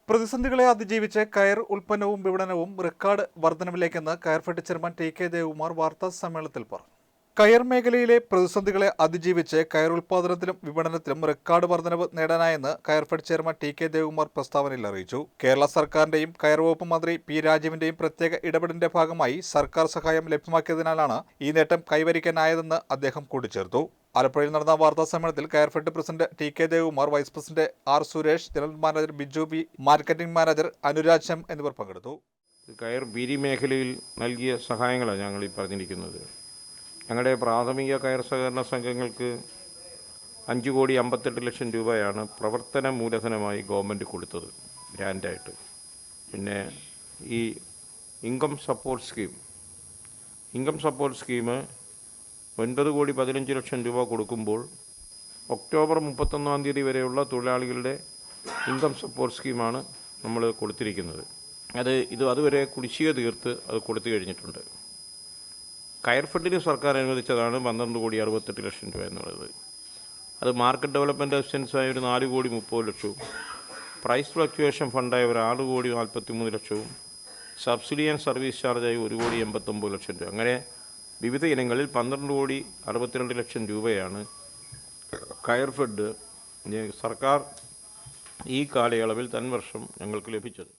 പ്രതിസന്ധികളെ അതിജീവിച്ച് കയർ ഉൽപ്പന്നവും വിപണനവും റെക്കോർഡ് വർധനവിലേക്കെന്ന് കയർഫെഡ് ചെയർമാൻ ടി.കെ. ദേവകുമാർ വാർത്താ സമ്മേളനത്തിൽ പറഞ്ഞു. കയർ മേഖലയിലെ പ്രതിസന്ധികളെ അതിജീവിച്ച് കയർ ഉൽപ്പാദനത്തിലും വിപണനത്തിലും റെക്കോർഡ് വർധനവ് നേടാനായെന്ന് കയർഫെഡ് ചെയർമാൻ ടി.കെ. ദേവകുമാർ പ്രസ്താവനയിൽ അറിയിച്ചു. കേരള സർക്കാരിന്റെയും കയർ വകുപ്പ് മന്ത്രി പി. രാജീവിന്റെയും പ്രത്യേക ഇടപെടലിന്റെ ഭാഗമായി സർക്കാർ സഹായം ലഭ്യമാക്കിയതിനാലാണ് ഈ നേട്ടം കൈവരിക്കാനായതെന്ന് അദ്ദേഹം കൂട്ടിച്ചേർത്തു. ആലപ്പുഴയിൽ നടന്ന വാർത്താ സമ്മേളനത്തിൽ Coirfed president T K. Devakumar, vice president R. Suresh, general manager Biju B, marketing manager Anuraj M എന്നിവർ പങ്കെടുത്തു. കയർ ബീരി മേഖലയിൽ നൽകിയ സഹായങ്ങളാണ് ഞങ്ങൾ ഈ പറഞ്ഞിരിക്കുന്നത്. ഞങ്ങളുടെ പ്രാഥമിക കയർ സഹകരണ സംഘങ്ങൾക്ക് 5,58,00,000 രൂപയാണ് പ്രവർത്തന മൂലധനമായി ഗവൺമെൻറ് കൊടുത്തത് ഗ്രാൻഡായിട്ട്. പിന്നെ ഈ ഇൻകം സപ്പോർട്ട് സ്കീം 9,15,00,000 രൂപ കൊടുക്കുമ്പോൾ ഒക്ടോബർ 31 തീയതി വരെയുള്ള തൊഴിലാളികളുടെ ഇൻകം സപ്പോർട്ട് സ്കീമാണ് നമ്മൾ കൊടുത്തിരിക്കുന്നത്. അതുവരെ കുടിശ്ശിക തീർത്ത് അത് കൊടുത്തു കഴിഞ്ഞിട്ടുണ്ട്. കയർ ഫണ്ടിന് സർക്കാർ അനുവദിച്ചതാണ് 12,68,00,000 രൂപ എന്നുള്ളത്. അത് മാർക്കറ്റ് ഡെവലപ്മെൻറ്റ് അസിസ്റ്റൻസായ ഒരു 4,30,00,000, പ്രൈസ് ഫ്ലക്ച്വേഷൻ ഫണ്ടായ ഒരു 6,43,00,000, സബ്സിഡി ആൻഡ് സർവീസ് ചാർജായി 1,89,00,000 രൂപ. അങ്ങനെ വിവിധ ഇനങ്ങളിൽ 12,62,00,000 രൂപയാണ് കയർ ഫെഡ് സർക്കാർ ഈ കാലയളവിൽ തൻവർഷം ഞങ്ങൾക്ക് ലഭിച്ചത്.